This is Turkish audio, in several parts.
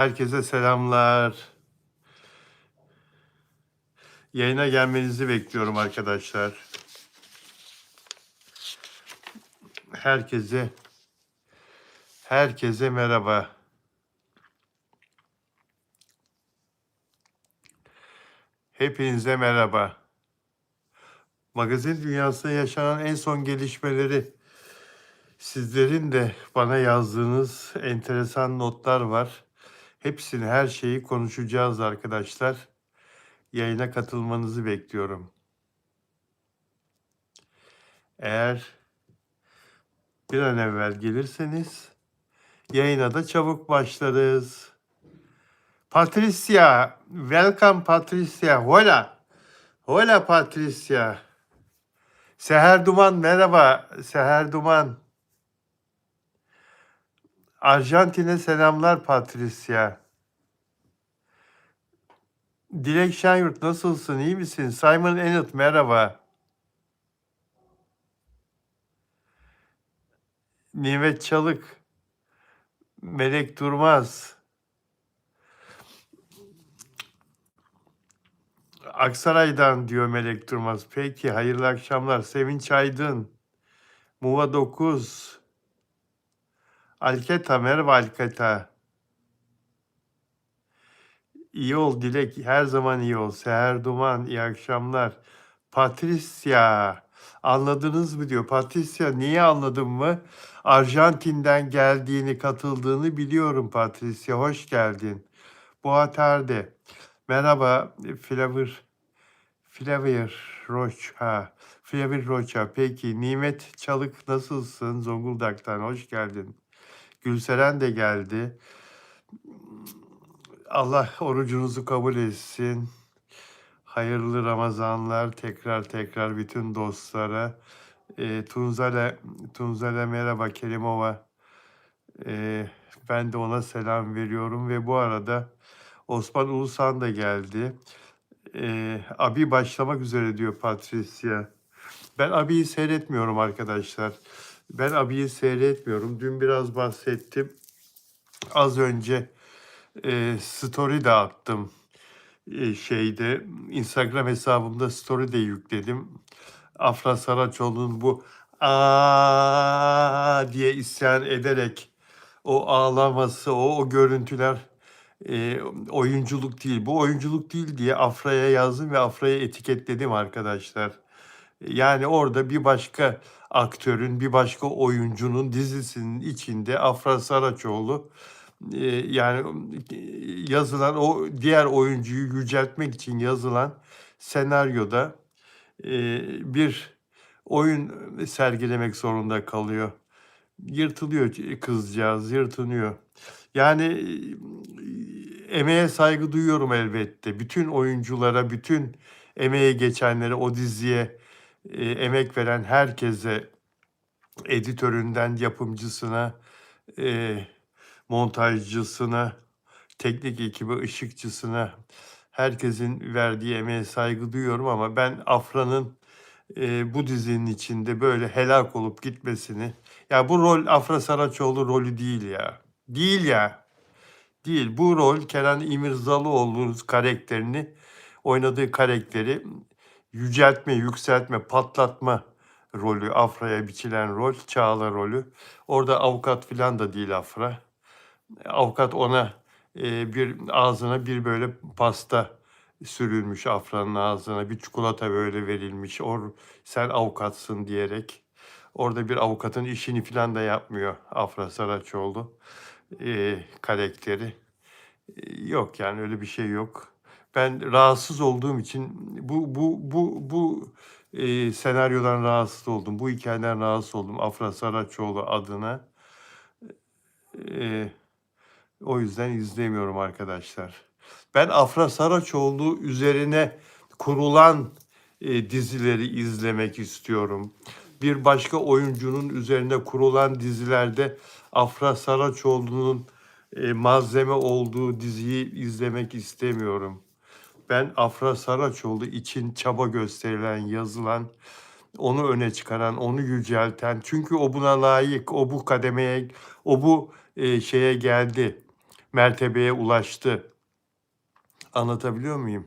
Herkese selamlar. Yayına gelmenizi bekliyorum arkadaşlar. Herkese merhaba. Hepinize merhaba. Magazin dünyasında yaşanan en son gelişmeleri, sizlerin de bana yazdığınız enteresan notlar var. Hepsini, her şeyi konuşacağız arkadaşlar. Yayına katılmanızı bekliyorum. Eğer bir an evvel gelirseniz yayına da çabuk başlarız. Patricia, welcome Patricia. Hola. Hola Patricia. Seher Duman merhaba. Seher Duman. Arjantin'e selamlar Patricia. Dilek Şenyurt nasılsın? İyi misin? Simon Enut merhaba. Nimet Çalık. Melek Durmaz. Aksaray'dan diyor Melek Durmaz. Peki hayırlı akşamlar. Sevinç Aydın. Muva 9. Alketa merhaba Alketa. İyi ol Dilek, her zaman iyi ol. Seher Duman, iyi akşamlar. Patricia, anladınız mı diyor. Patricia, niye anladın mı? Arjantin'den geldiğini, katıldığını biliyorum Patricia. Hoş geldin. Boa tarde. Merhaba Flavor Rocha. Flavor Rocha. Peki, Nimet Çalık nasılsın? Zonguldak'tan hoş geldin. Gülseren de geldi. Allah orucunuzu kabul etsin. Hayırlı Ramazanlar tekrar bütün dostlara. Tunzale merhaba Kerimova. Ben de ona selam veriyorum ve bu arada Osman Ulusan da geldi. Abi başlamak üzere diyor Patricia. Ben Abi'yi seyretmiyorum arkadaşlar. Ben Abi'yi seyretmiyorum. Dün biraz bahsettim. Az önce story de attım. Şeyde Instagram hesabımda story de yükledim. Afra Saraçoğlu'nun bu diye isyan ederek o ağlaması, o görüntüler oyunculuk değil. Bu oyunculuk değil diye Afra'ya yazdım ve Afra'ya etiketledim arkadaşlar. Yani orada bir başka aktörün, bir başka oyuncunun dizisinin içinde Afra Saraçoğlu yani yazılan o diğer oyuncuyu yüceltmek için yazılan senaryoda bir oyun sergilemek zorunda kalıyor. Yırtılıyor kızcağız, yırtınıyor. Yani emeğe saygı duyuyorum elbette. Bütün oyunculara, bütün emeğe geçenlere, o diziye emek veren herkese, editöründen yapımcısına, montajcısına, teknik ekibi, ışıkçısına, herkesin verdiği emeğe saygı duyuyorum ama ben Afra'nın bu dizinin içinde böyle helak olup gitmesini, ya bu rol Afra Saraçoğlu rolü değil ya. Değil ya. Değil. Bu rol Kenan İmirzalıoğlu'nun karakterini, oynadığı karakteri yüceltme, yükseltme, patlatma rolü. Afra'ya biçilen rol, Çağla rolü. Orada avukat filan da değil Afra. Avukat ona bir ağzına bir böyle pasta sürülmüş Afra'nın ağzına. Bir çikolata böyle verilmiş. Sen avukatsın diyerek. Orada bir avukatın işini filan da yapmıyor Afra Saraçoğlu karakteri. Yok yani öyle bir şey yok. Ben rahatsız olduğum için bu senaryodan rahatsız oldum. Bu hikayeden rahatsız oldum Afra Saraçoğlu adına. E, O yüzden izlemiyorum arkadaşlar. Ben Afra Saraçoğlu üzerine kurulan dizileri izlemek istiyorum. Bir başka oyuncunun üzerine kurulan dizilerde Afra Saraçoğlu'nun malzeme olduğu diziyi izlemek istemiyorum. Ben Afra Saraçoğlu için çaba gösterilen, yazılan, onu öne çıkaran, onu yücelten, çünkü o buna layık, o bu kademeye, o bu şeye geldi. mertebeye ulaştı. Anlatabiliyor muyum?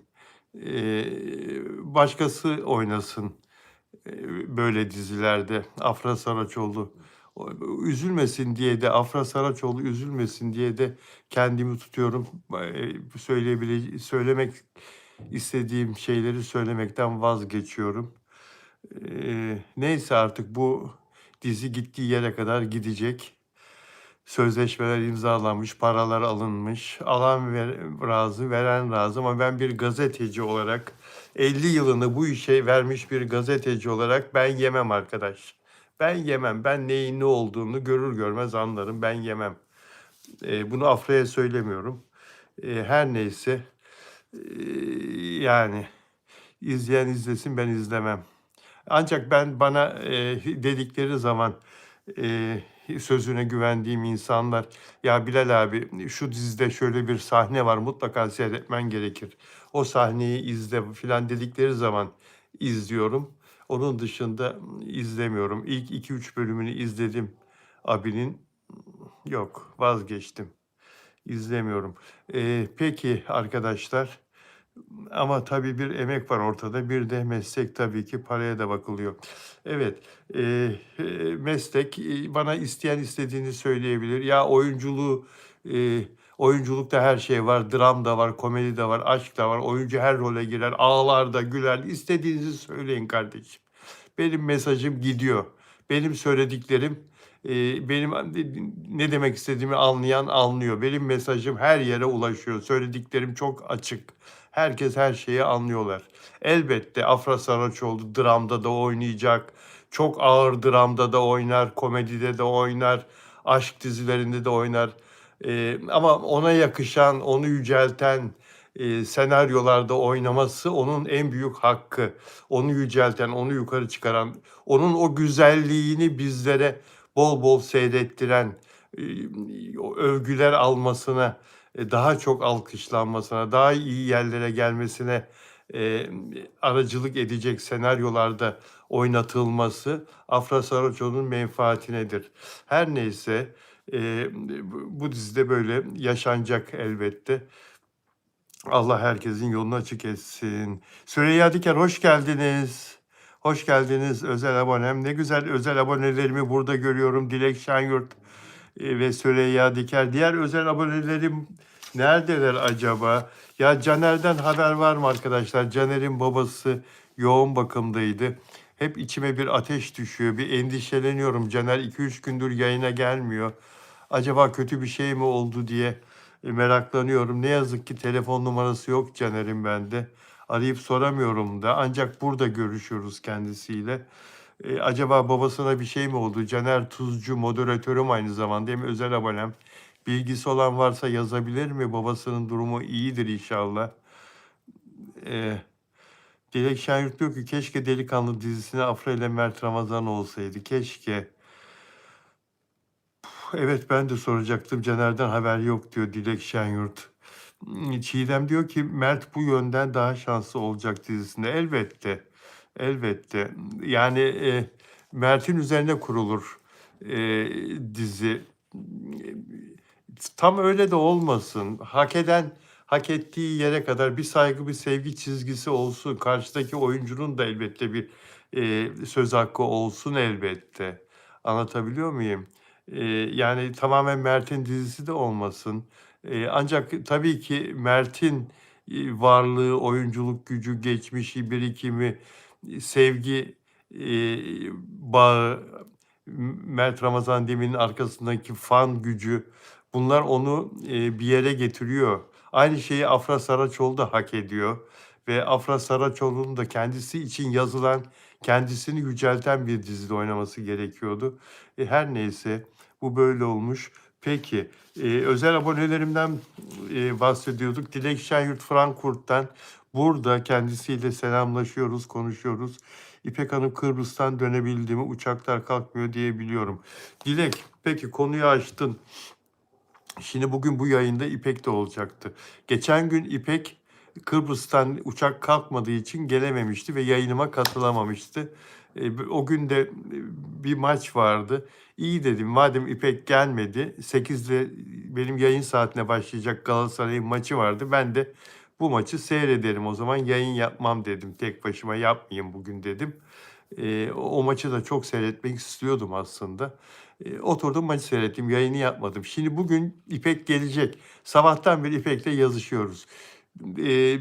Başkası oynasın böyle dizilerde. Afra Saraçoğlu üzülmesin diye de Afra Saraçoğlu üzülmesin diye de kendimi tutuyorum. Söylemek istediğim şeyleri söylemekten vazgeçiyorum. Neyse artık bu dizi gittiği yere kadar gidecek. Sözleşmeler imzalanmış, paralar alınmış. Alan razı, veren razı ama ben bir gazeteci olarak 50 yılını bu işe vermiş bir gazeteci olarak ben yemem arkadaş. Ben yemem. Ben neyin ne olduğunu görür görmez anlarım. Ben yemem. Bunu Afra'ya söylemiyorum. Her neyse. Yani izleyen izlesin, ben izlemem. Ancak ben bana dedikleri zaman sözüne güvendiğim insanlar, ya Bilal abi şu dizide şöyle bir sahne var, mutlaka seyretmen gerekir. O sahneyi izle filan dedikleri zaman izliyorum. Onun dışında izlemiyorum. İlk 2-3 bölümünü izledim abinin. Yok, vazgeçtim. İzlemiyorum. Peki arkadaşlar, ama tabii bir emek var ortada. Bir de meslek, tabii ki paraya da bakılıyor. Evet, meslek, bana isteyen istediğini söyleyebilir. Ya oyunculukta her şey var. Dram da var, komedi de var, aşk da var. Oyuncu her role girer, ağlar da güler. İstediğinizi söyleyin kardeşim. Benim mesajım gidiyor. Benim söylediklerim, benim ne demek istediğimi anlayan anlıyor. Benim mesajım her yere ulaşıyor. Söylediklerim çok açık. Herkes her şeyi anlıyorlar. Elbette Afra Saraçoğlu dramda da oynayacak. Çok ağır dramda da oynar, komedide de oynar, aşk dizilerinde de oynar. Ama ona yakışan, onu yücelten senaryolarda oynaması onun en büyük hakkı. Onu yücelten, onu yukarı çıkaran, onun o güzelliğini bizlere bol bol seyrettiren, övgüler almasına, daha çok alkışlanmasına, daha iyi yerlere gelmesine aracılık edecek senaryolarda oynatılması Afra Saraçoğlu'nun menfaatinedir. Her neyse, bu dizide böyle yaşanacak elbette. Allah herkesin yolunu açık etsin. Süreyya Diker, hoş geldiniz. Hoş geldiniz özel abonem. Ne güzel özel abonelerimi burada görüyorum. Dilek Şenyurt ve Süreyya Diker. Diğer özel abonelerim neredeler acaba? Ya Caner'den haber var mı arkadaşlar? Caner'in babası yoğun bakımdaydı. Hep içime bir ateş düşüyor. Bir endişeleniyorum. Caner 2-3 gündür yayına gelmiyor. Acaba kötü bir şey mi oldu diye meraklanıyorum. Ne yazık ki telefon numarası yok Caner'in bende. Arayıp soramıyorum da. Ancak burada görüşüyoruz kendisiyle. Acaba babasına bir şey mi oldu? Caner Tuzcu, moderatörüm aynı zamanda. Hem özel abonem. Bilgisi olan varsa yazabilir mi? Babasının durumu iyidir inşallah. Dilek Şenyurt diyor ki keşke Delikanlı dizisine Afra ile Mert Ramazan olsaydı. Keşke. Evet, ben de soracaktım. Caner'den haber yok diyor Dilek Şenyurt. Çiğdem diyor ki Mert bu yönden daha şanslı olacak dizisinde. Elbette. Elbette. Yani Mert'in üzerine kurulur dizi. Tam öyle de olmasın. Hak ettiği yere kadar bir saygı, bir sevgi çizgisi olsun. Karşıdaki oyuncunun da elbette bir söz hakkı olsun elbette. Anlatabiliyor muyum? Yani tamamen Mert'in dizisi de olmasın. Ancak tabii ki Mert'in varlığı, oyunculuk gücü, geçmişi, birikimi, sevgi bağı, Mert Ramazan Demir'in arkasındaki fan gücü, bunlar onu bir yere getiriyor. Aynı şeyi Afra Saraçoğlu da hak ediyor ve Afra Saraçoğlu'nun da kendisi için yazılan, kendisini yücelten bir dizide oynaması gerekiyordu. Her neyse, bu böyle olmuş. Peki, özel abonelerimden bahsediyorduk. Dilek Şenyurt Frankfurt'tan. Burada kendisiyle selamlaşıyoruz, konuşuyoruz. İpek Hanım Kıbrıs'tan dönebildi mi? Uçaklar kalkmıyor diye biliyorum. Dilek, peki konuyu açtın. Şimdi bugün bu yayında İpek de olacaktı. Geçen gün İpek Kıbrıs'tan uçak kalkmadığı için gelememişti ve yayınıma katılamamıştı. O gün de, bir maç vardı. İyi dedim, madem İpek gelmedi, 8'de benim yayın saatine başlayacak Galatasaray'ın maçı vardı. Ben de bu maçı seyrederim o zaman, yayın yapmam dedim. Tek başıma yapmayayım bugün dedim. O maçı da çok seyretmek istiyordum aslında. Oturdum maçı seyrettim, yayını yapmadım. Şimdi bugün İpek gelecek. Sabahtan beri İpek'le yazışıyoruz.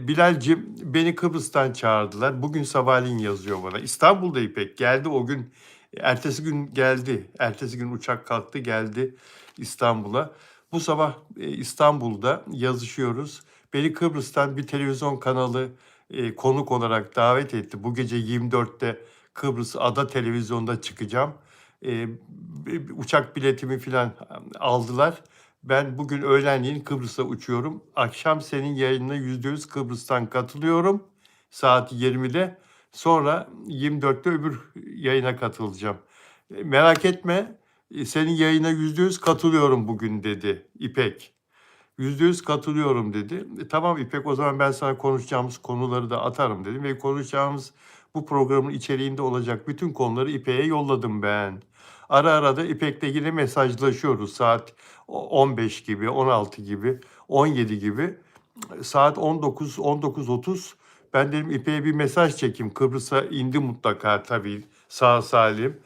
Bilal'cim beni Kıbrıs'tan çağırdılar. Bugün sabahleyin yazıyor bana. İstanbul'da İpek geldi o gün. Ertesi gün geldi. Ertesi gün uçak kalktı geldi İstanbul'a. Bu sabah İstanbul'da yazışıyoruz. Beni Kıbrıs'tan bir televizyon kanalı konuk olarak davet etti. Bu gece 24'te Kıbrıs Ada Televizyonu'nda çıkacağım. Uçak biletimi falan aldılar. Ben bugün öğlenleyin Kıbrıs'a uçuyorum. Akşam senin yayınına %100 Kıbrıs'tan katılıyorum. Saat 20'de. Sonra 24'te öbür yayına katılacağım. Merak etme, senin yayına %100 katılıyorum bugün dedi İpek. %100 katılıyorum dedi. Tamam İpek, o zaman ben sana konuşacağımız konuları da atarım dedim ve konuşacağımız bu programın içeriğinde olacak bütün konuları İpek'e yolladım ben. Ara ara da İpek'le yine mesajlaşıyoruz saat 15 gibi, 16 gibi, 17 gibi. Saat 19, 19.30 ben dedim İpek'e bir mesaj çekeyim. Kıbrıs'a indi mutlaka tabii sağ salim.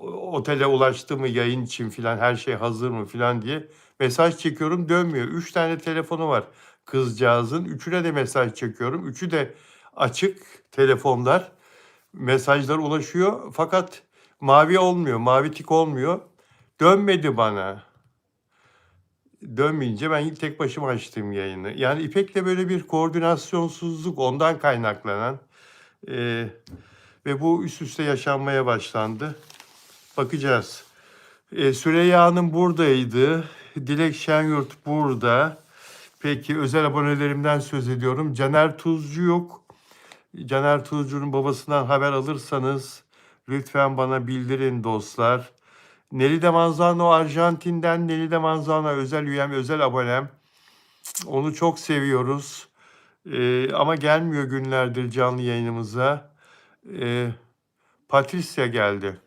Otele ulaştı mı yayın için filan, her şey hazır mı filan diye mesaj çekiyorum, dönmüyor. 3 tane telefonu var kızcağızın. Üçüne de mesaj çekiyorum. Üçü de açık telefonlar. Mesajlar ulaşıyor fakat mavi olmuyor, mavi tik olmuyor. Dönmedi bana. Dönmeyince ben tek başıma açtım yayını. Yani İpek'le böyle bir koordinasyonsuzluk ondan kaynaklanan ve bu üst üste yaşanmaya başlandı. Bakacağız. Süreyya Hanım buradaydı. Dilek Şenyurt burada. Peki özel abonelerimden söz ediyorum. Caner Tuzcu yok. Caner Tuzcu'nun babasından haber alırsanız lütfen bana bildirin dostlar. Nelly Manzano Arjantin'den, Nelly Manzano özel üyem, özel abonem. Onu çok seviyoruz. Ama gelmiyor günlerdir canlı yayınımıza. Patricia geldi.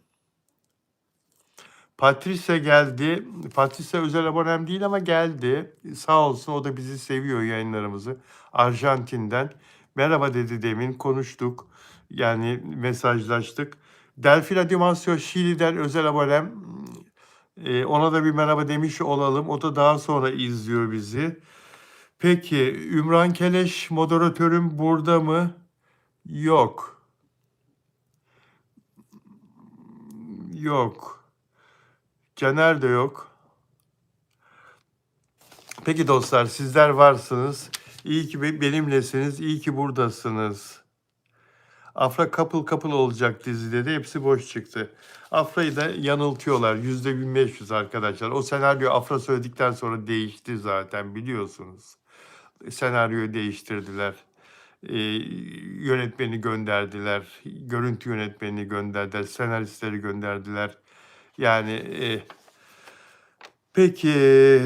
Patricia geldi. Patricia özel abonem değil ama geldi. Sağ olsun, o da bizi seviyor, yayınlarımızı. Arjantin'den. Merhaba dedi demin, konuştuk. Yani mesajlaştık. Delfina Dimansio Şili'den özel abonem. Ona da bir merhaba demiş olalım. O da daha sonra izliyor bizi. Peki Ümran Keleş moderatörüm burada mı? Yok. Yok. Caner de yok. Peki dostlar, sizler varsınız. İyi ki benimlesiniz, iyi ki buradasınız. Afra couple olacak dizide de hepsi boş çıktı. Afra'yı da yanıltıyorlar. %1500 arkadaşlar. O senaryo Afra söyledikten sonra değişti zaten, biliyorsunuz. Senaryoyu değiştirdiler. Yönetmeni gönderdiler. Görüntü yönetmenini gönderdiler. Senaristleri gönderdiler. Yani peki...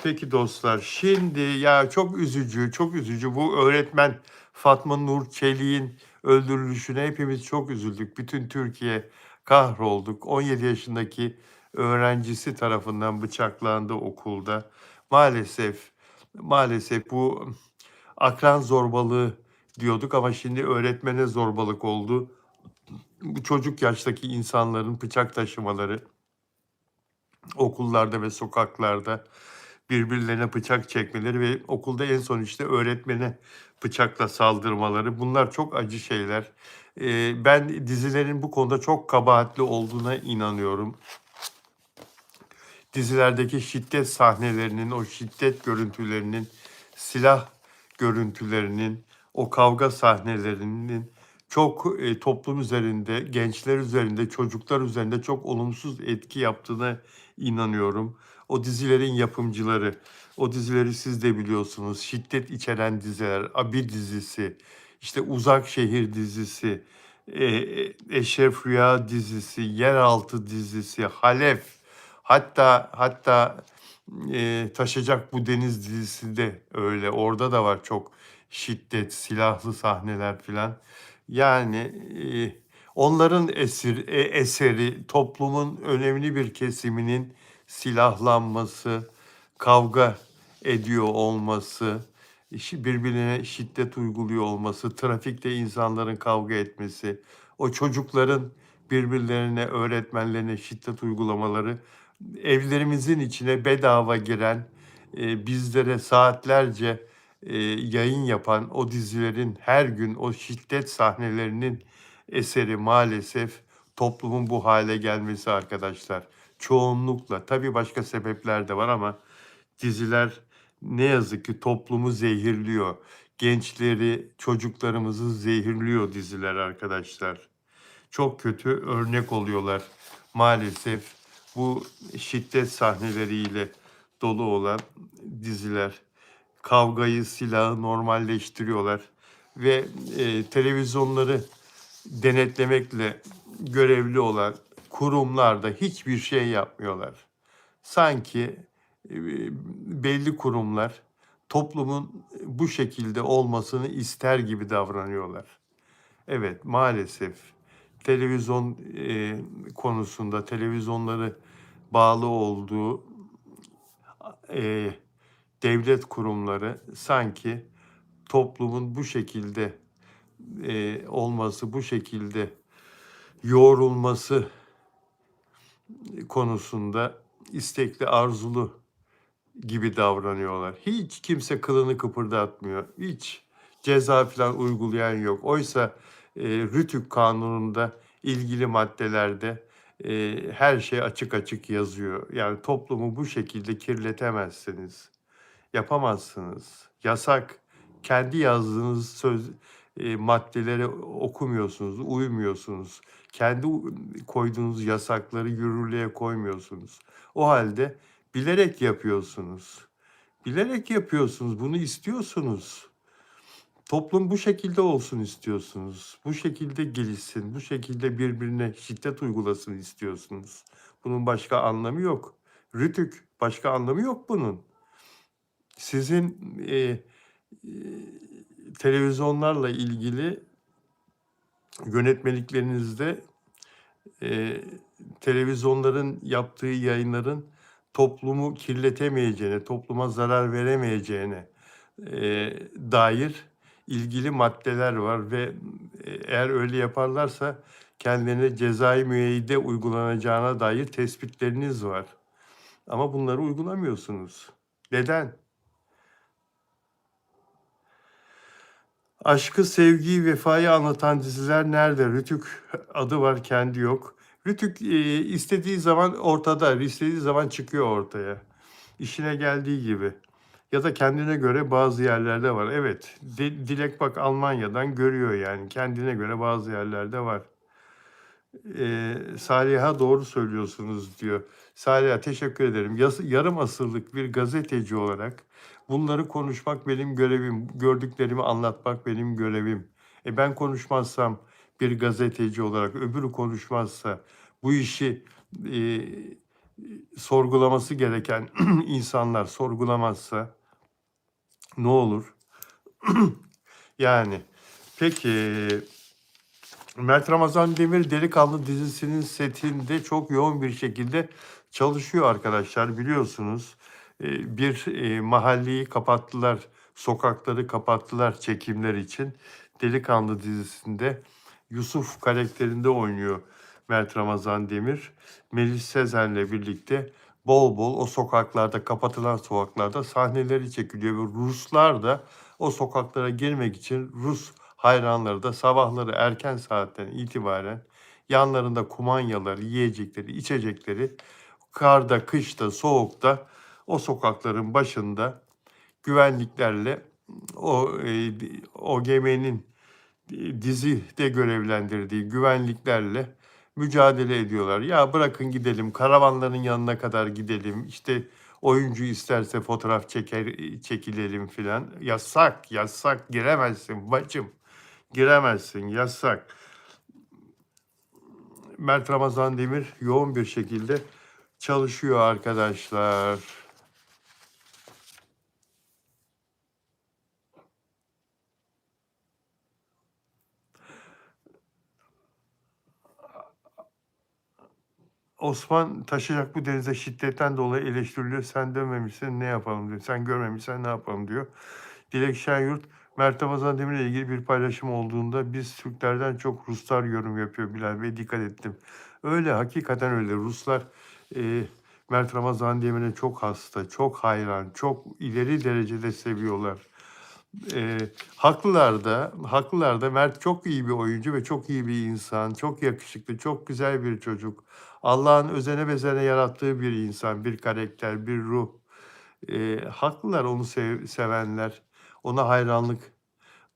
Peki dostlar, şimdi ya çok üzücü, çok üzücü bu öğretmen Fatma Nur Çelik'in öldürülüşüne hepimiz çok üzüldük. Bütün Türkiye kahrolduk. 17 yaşındaki öğrencisi tarafından bıçaklandı okulda. Maalesef bu akran zorbalığı diyorduk ama şimdi öğretmene zorbalık oldu. Bu çocuk yaştaki insanların bıçak taşımaları okullarda ve sokaklarda, birbirlerine bıçak çekmeleri ve okulda en son işte öğretmene bıçakla saldırmaları, bunlar çok acı şeyler. Ben dizilerin bu konuda çok kabahatli olduğuna inanıyorum. Dizilerdeki şiddet sahnelerinin, o şiddet görüntülerinin, silah görüntülerinin, o kavga sahnelerinin çok toplum üzerinde, gençler üzerinde, çocuklar üzerinde çok olumsuz etki yaptığına inanıyorum. O dizilerin yapımcıları, o dizileri siz de biliyorsunuz. Şiddet içeren diziler, Abi dizisi, işte Uzak Şehir dizisi, Eşref Rüya dizisi, Yeraltı dizisi, Halef, hatta Taşacak Bu Deniz dizisi de öyle. Orada da var çok şiddet, silahlı sahneler filan. Yani, onların eseri toplumun önemli bir kesiminin silahlanması, kavga ediyor olması, birbirine şiddet uyguluyor olması, trafikte insanların kavga etmesi, o çocukların birbirlerine, öğretmenlerine şiddet uygulamaları, evlerimizin içine bedava giren, bizlere saatlerce yayın yapan o dizilerin her gün o şiddet sahnelerinin eseri maalesef toplumun bu hale gelmesi arkadaşlar. Çoğunlukla. Tabii başka sebepler de var ama diziler ne yazık ki toplumu zehirliyor. Gençleri, çocuklarımızı zehirliyor diziler arkadaşlar. Çok kötü örnek oluyorlar maalesef bu şiddet sahneleriyle dolu olan diziler. Kavgayı, silahı normalleştiriyorlar ve, televizyonları denetlemekle görevli olan kurumlar da hiçbir şey yapmıyorlar. Sanki, belli kurumlar toplumun bu şekilde olmasını ister gibi davranıyorlar. Evet, maalesef televizyon, konusunda televizyonları bağlı olduğu, eee devlet kurumları sanki toplumun bu şekilde, olması, bu şekilde yoğrulması konusunda istekli, arzulu gibi davranıyorlar. Hiç kimse kılını kıpırdatmıyor. Hiç ceza falan uygulayan yok. Oysa, Rütük Kanunu'nda ilgili maddelerde, her şey açık açık yazıyor. Yani toplumu bu şekilde kirletemezsiniz. Yapamazsınız. Yasak. Kendi yazdığınız maddeleri okumuyorsunuz, uymuyorsunuz. Kendi koyduğunuz yasakları yürürlüğe koymuyorsunuz. O halde bilerek yapıyorsunuz. Bilerek yapıyorsunuz, bunu istiyorsunuz. Toplum bu şekilde olsun istiyorsunuz. Bu şekilde gelişsin, bu şekilde birbirine şiddet uygulasın istiyorsunuz. Bunun başka anlamı yok. Rütük, başka anlamı yok bunun. Sizin, televizyonlarla ilgili yönetmeliklerinizde, eee, televizyonların yaptığı yayınların toplumu kirletemeyeceğine, topluma zarar veremeyeceğine, dair ilgili maddeler var ve, eğer öyle yaparlarsa kendilerine cezai müeyyide uygulanacağına dair tespitleriniz var. Ama bunları uygulamıyorsunuz. Neden? Aşkı, sevgiyi, vefayı anlatan diziler nerede? Rütük adı var, kendi yok. Rütük, istediği zaman ortada, istediği zaman çıkıyor ortaya. İşine geldiği gibi. Ya da kendine göre bazı yerlerde var. Evet, Dilek bak Almanya'dan görüyor yani. Kendine göre bazı yerlerde var. Saliha doğru söylüyorsunuz diyor. Saliha teşekkür ederim. Yarım asırlık bir gazeteci olarak bunları konuşmak benim görevim. Gördüklerimi anlatmak benim görevim. Ben konuşmazsam bir gazeteci olarak öbürü konuşmazsa bu işi e, sorgulaması gereken insanlar sorgulamazsa ne olur? Yani peki Mert Ramazan Demir Delikanlı dizisinin setinde çok yoğun bir şekilde çalışıyor arkadaşlar biliyorsunuz. Bir mahalleyi kapattılar, sokakları kapattılar çekimler için. Delikanlı dizisinde Yusuf karakterinde oynuyor Mert Ramazan Demir. Melis Sezen'le birlikte bol bol o sokaklarda, kapatılan sokaklarda sahneleri çekiliyor ve Ruslar da o sokaklara girmek için Rus hayranları da sabahları erken saatten itibaren yanlarında kumanyaları, yiyecekleri, içecekleri karda, kışta, soğukta o sokakların başında güvenliklerle OGM'nin dizide görevlendirdiği güvenliklerle mücadele ediyorlar. Ya bırakın gidelim, karavanların yanına kadar gidelim. İşte oyuncu isterse fotoğraf çekilelim filan. Yasak, yasak, giremezsin bacım. Giremezsin, yasak. Mert Ramazan Demir yoğun bir şekilde çalışıyor arkadaşlar. Osman taşacak bu denize şiddetten dolayı eleştiriliyor. Sen dönmemişsin ne yapalım diyor. Sen görmemişsen ne yapalım diyor. Dilek Şenyurt, Mert Ramazan Demir'le ilgili bir paylaşım olduğunda biz Türklerden çok Ruslar yorum yapıyor Bilal Bey, dikkat ettim. Öyle, hakikaten öyle. Ruslar Mert Ramazan Demir'e çok hasta, çok hayran, çok ileri derecede seviyorlar. Haklılar da Mert çok iyi bir oyuncu ve çok iyi bir insan, çok yakışıklı, çok güzel bir çocuk. Allah'ın özene bezene yarattığı bir insan, bir karakter, bir ruh. Haklılar onu sevenler, ona hayranlık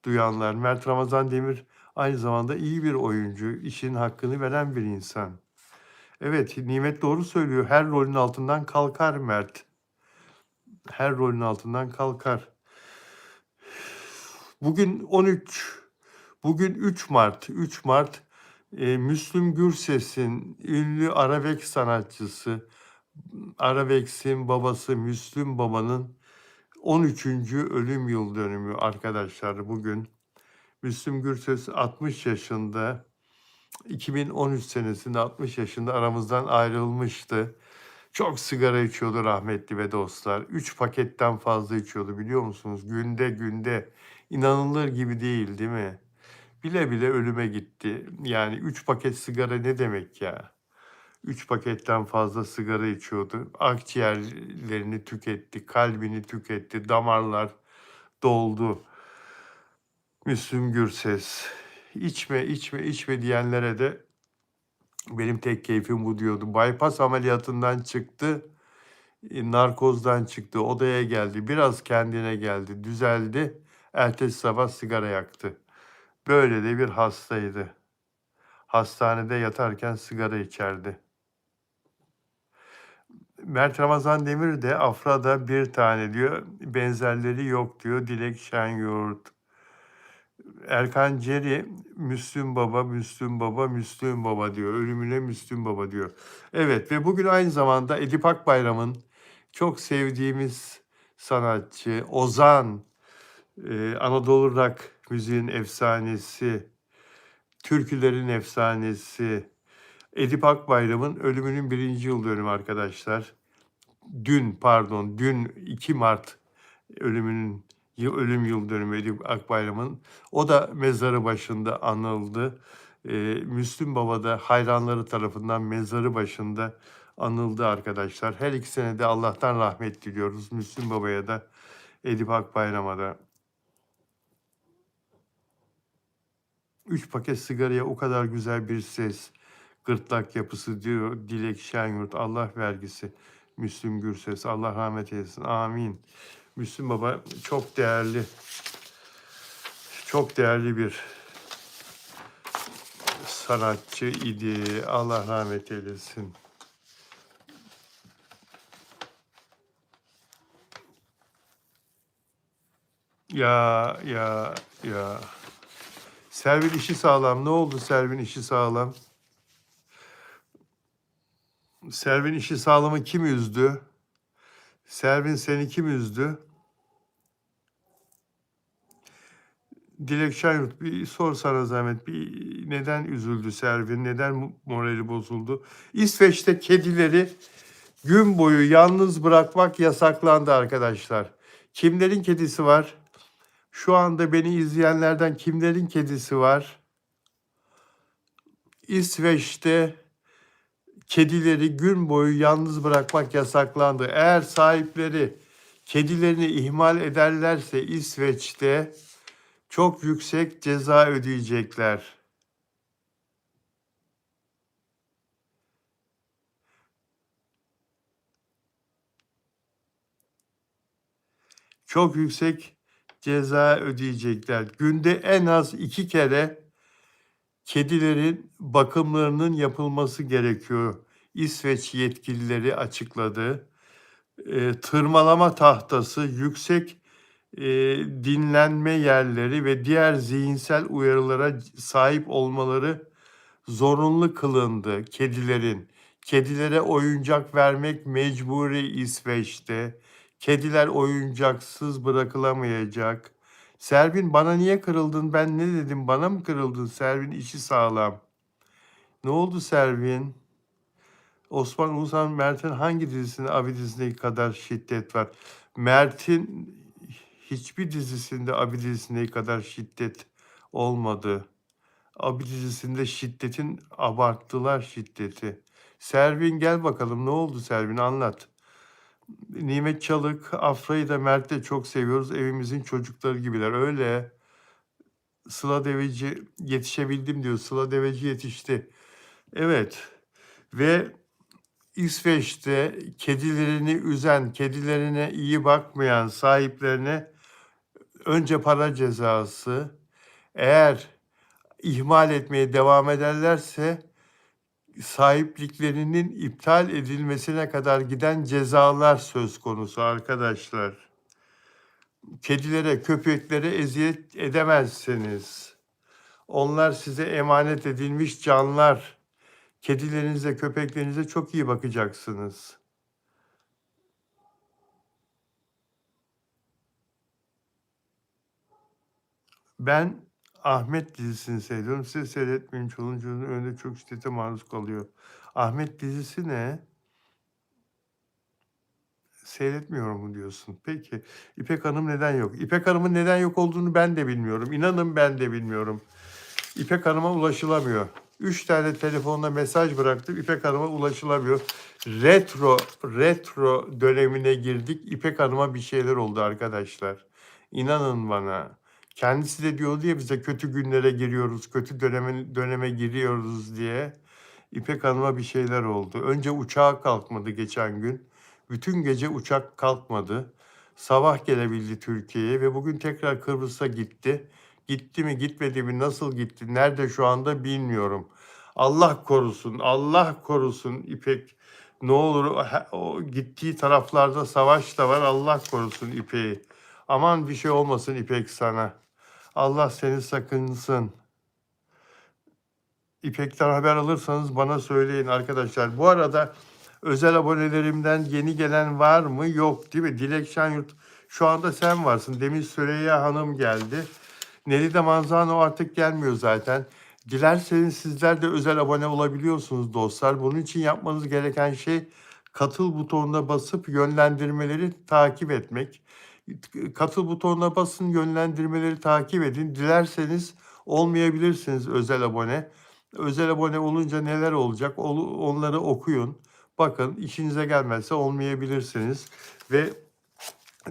duyanlar. Mert Ramazan Demir aynı zamanda iyi bir oyuncu, işin hakkını veren bir insan. Evet, Nimet doğru söylüyor. Her rolün altından kalkar Mert. Her rolün altından kalkar. Bugün 3 Mart. Müslüm Gürses'in ünlü Arabesk sanatçısı, Arabesk'in babası Müslüm Baba'nın 13. ölüm yıl dönümü arkadaşlar bugün. Müslüm Gürses 60 yaşında, 2013 senesinde 60 yaşında aramızdan ayrılmıştı. Çok sigara içiyordu rahmetli ve dostlar. 3 paketten fazla içiyordu, biliyor musunuz? Günde. İnanılır gibi değil, değil mi? Bile bile ölüme gitti. Yani 3 paket sigara ne demek ya? 3 paketten fazla sigara içiyordu. Akciğerlerini tüketti, kalbini tüketti, damarlar doldu. Müslüm Gürses. İçme diyenlere de benim tek keyfim bu diyordu. Bypass ameliyatından çıktı, narkozdan çıktı, odaya geldi, biraz kendine geldi, düzeldi. Ertesi sabah sigara yaktı. Böyle de bir hastaydı. Hastanede yatarken sigara içerdi. Mert Ramazan Demir de Afra'da bir tane diyor, benzerleri yok diyor Dilek Şenyurt. Erkan Ceri, Müslüm Baba diyor. Ölümüne Müslüm Baba diyor. Evet ve bugün aynı zamanda Edip Akbayram'ın çok sevdiğimiz sanatçı, ozan, Anadolu rock müziğin efsanesi, türkülerin efsanesi, Edip Akbayram'ın ölümünün 1. yıl dönümü arkadaşlar. Dün 2 Mart ölümünün ölüm yıl dönümü Edip Akbayram'ın. O da mezarı başında anıldı. Müslüm Baba da hayranları tarafından mezarı başında anıldı arkadaşlar. Her ikisine de Allah'tan rahmet diliyoruz. Müslüm Baba'ya da Edip Akbayram'a da. 3 paket sigaraya o kadar güzel bir ses, gırtlak yapısı diyor Dilek Şenyurt. Allah vergisi Müslüm Gürses. Allah rahmet eylesin. Amin. Müslüm Baba çok değerli bir sanatçı idi. Allah rahmet eylesin. Ya. Selvin işi sağlam. Ne oldu Selvin işi sağlam? Selvin işi sağlamı kim üzdü? Selvin seni kim üzdü? Dilek Şenyurt, bir sor sana zahmet. Bir neden üzüldü Selvin? Neden morali bozuldu? İsveç'te kedileri gün boyu yalnız bırakmak yasaklandı arkadaşlar. Kimlerin kedisi var? Şu anda beni izleyenlerden kimlerin kedisi var? İsveç'te kedileri gün boyu yalnız bırakmak yasaklandı. Eğer sahipleri kedilerini ihmal ederlerse İsveç'te çok yüksek ceza ödeyecekler. Çok yüksek ceza ödeyecekler. Günde en az 2 kere kedilerin bakımlarının yapılması gerekiyor. İsveç yetkilileri açıkladı. Tırmalama tahtası, yüksek dinlenme yerleri ve diğer zihinsel uyarılara sahip olmaları zorunlu kılındı kedilerin. Kedilere oyuncak vermek mecburi İsveç'te. Kediler oyuncaksız bırakılamayacak. Selvin, bana niye kırıldın? Ben ne dedim? Bana mı kırıldın? Selvin işi sağlam. Ne oldu Selvin? Osman Ulusan Mert'in hangi dizisinde Abi dizisindeki kadar şiddet var? Mert'in hiçbir dizisinde Abi dizisindeki kadar şiddet olmadı. Abi dizisinde şiddetin abarttılar şiddeti. Servin gel bakalım ne oldu Servin anlat. Nimet Çalık, Afra'yı da Mert'i de çok seviyoruz. Evimizin çocukları gibiler. Öyle. Sıla Deveci yetişebildim diyor. Sıla Deveci yetişti. Evet. Ve İsveç'te kedilerini üzen, kedilerine iyi bakmayan sahiplerine önce para cezası, eğer ihmal etmeye devam ederlerse sahipliklerinin iptal edilmesine kadar giden cezalar söz konusu arkadaşlar. Kedilere, köpeklere eziyet edemezsiniz. Onlar size emanet edilmiş canlar. Kedilerinize, köpeklerinize çok iyi bakacaksınız. Ben Ahmet dizisini seyrediyorum. Siz seyretmeyin. Çoluğun çocuğun önünde çok şiddete maruz kalıyor. Ahmet dizisi ne? Seyretmiyorum mu diyorsun? Peki. İpek Hanım neden yok? İpek Hanım'ın neden yok olduğunu ben de bilmiyorum. İnanın ben de bilmiyorum. İpek Hanım'a ulaşılamıyor. 3 tane telefonla mesaj bıraktım. İpek Hanım'a ulaşılamıyor. Retro dönemine girdik. İpek Hanım'a bir şeyler oldu arkadaşlar. İnanın bana. Kendisi de diyordu ya bize kötü günlere giriyoruz, kötü döneme giriyoruz diye. İpek Hanım'a bir şeyler oldu. Önce uçağa kalkmadı geçen gün. Bütün gece uçak kalkmadı. Sabah gelebildi Türkiye'ye ve bugün tekrar Kıbrıs'a gitti. Gitti mi gitmedi mi nasıl gitti nerede şu anda bilmiyorum. Allah korusun Allah korusun İpek. Ne olur o gittiği taraflarda savaş da var Allah korusun İpek'i. Aman bir şey olmasın İpek sana. Allah seni sakınsın. İpek'ten haber alırsanız bana söyleyin arkadaşlar. Bu arada özel abonelerimden yeni gelen var mı? Yok değil mi? Dilek Şenyurt şu anda sen varsın. Demin Süreyya Hanım geldi. Nelide Manzano artık gelmiyor zaten. Dilerseniz sizler de özel abone olabiliyorsunuz dostlar. Bunun için yapmanız gereken şey katıl butonuna basıp yönlendirmeleri takip etmek. Katıl butonuna basın, yönlendirmeleri takip edin. Dilerseniz olmayabilirsiniz özel abone. Özel abone olunca neler olacak onları okuyun. Bakın işinize gelmezse olmayabilirsiniz. Ve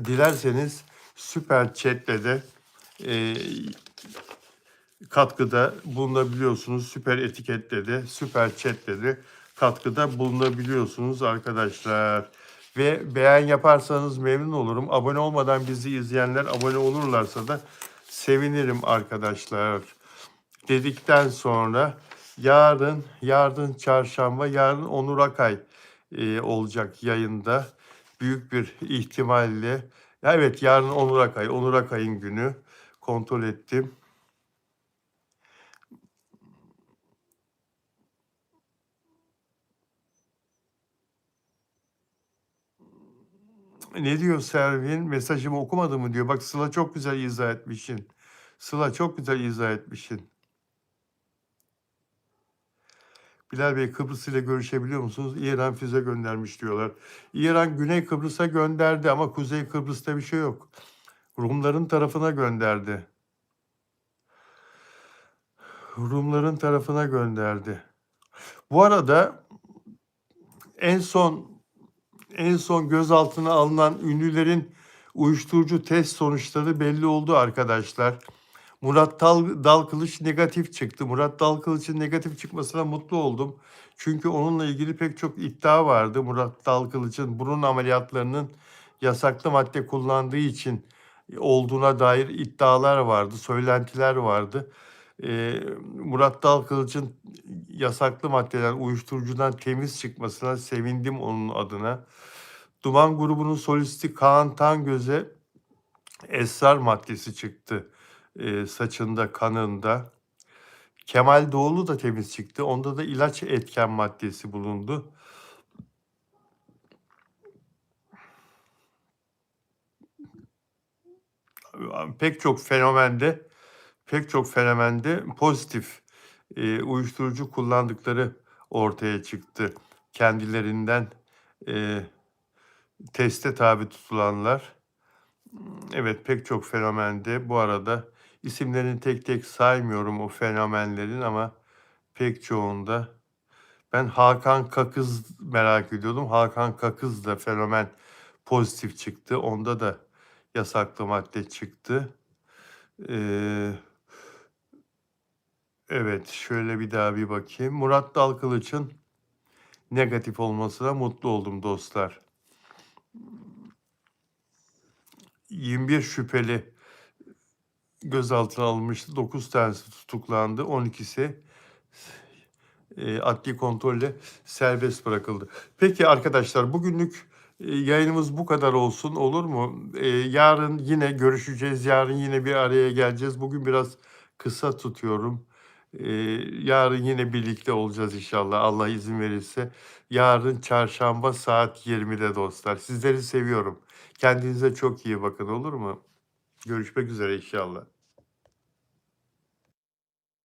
dilerseniz süper chatle de e, katkıda bulunabiliyorsunuz. Süper etiketle de, süper chatle de katkıda bulunabiliyorsunuz arkadaşlar. Ve beğen yaparsanız memnun olurum. Abone olmadan bizi izleyenler abone olurlarsa da sevinirim arkadaşlar. Dedikten sonra yarın çarşamba, yarın Onur Akay olacak yayında. Büyük bir ihtimalle. Evet yarın Onur Akay'ın günü. Kontrol ettim. Ne diyor Servin? Mesajımı okumadı mı diyor. Bak Sıla çok güzel izah etmişsin. Sıla çok güzel izah etmişsin. Bilal Bey Kıbrıs ile görüşebiliyor musunuz? İran füze göndermiş diyorlar. İran Güney Kıbrıs'a gönderdi ama Kuzey Kıbrıs'ta bir şey yok. Rumların tarafına gönderdi. Rumların tarafına gönderdi. Bu arada en son gözaltına alınan ünlülerin uyuşturucu test sonuçları belli oldu arkadaşlar. Murat Dalkılıç negatif çıktı. Murat Dalkılıç'ın negatif çıkmasına mutlu oldum. Çünkü onunla ilgili pek çok iddia vardı. Murat Dalkılıç'ın burun ameliyatlarının yasaklı madde kullandığı için olduğuna dair iddialar vardı, söylentiler vardı. Murat Dalkılıç'ın yasaklı maddeden, uyuşturucudan temiz çıkmasına sevindim onun adına. Duman grubunun solisti Kaan Tangöz'e esrar maddesi çıktı saçında, kanında. Kemal Doğulu da temiz çıktı. Onda da ilaç etken maddesi bulundu. Pek çok fenomende pozitif uyuşturucu kullandıkları ortaya çıktı. kendilerinden, eee, teste tabi tutulanlar. Evet, pek çok fenomende bu arada isimlerini tek tek saymıyorum o fenomenlerin ama pek çoğunda ben Hakan Kakız merak ediyordum. Hakan Kakız da fenomen pozitif çıktı. Onda da yasaklı madde çıktı. Eee, evet, şöyle bir daha bir bakayım. Murat Dalkılıç'ın negatif olmasına mutlu oldum dostlar. 21 şüpheli gözaltına alınmıştı. 9 tanesi tutuklandı. 12'si adli kontrolle serbest bırakıldı. Peki arkadaşlar, bugünlük, yayınımız bu kadar olsun, olur mu? Yarın yine görüşeceğiz. Yarın yine bir araya geleceğiz. Bugün biraz kısa tutuyorum. Yarın yine birlikte olacağız inşallah, Allah izin verirse. Yarın çarşamba saat 20'de dostlar. Sizleri seviyorum. Kendinize çok iyi bakın, olur mu? Görüşmek üzere inşallah.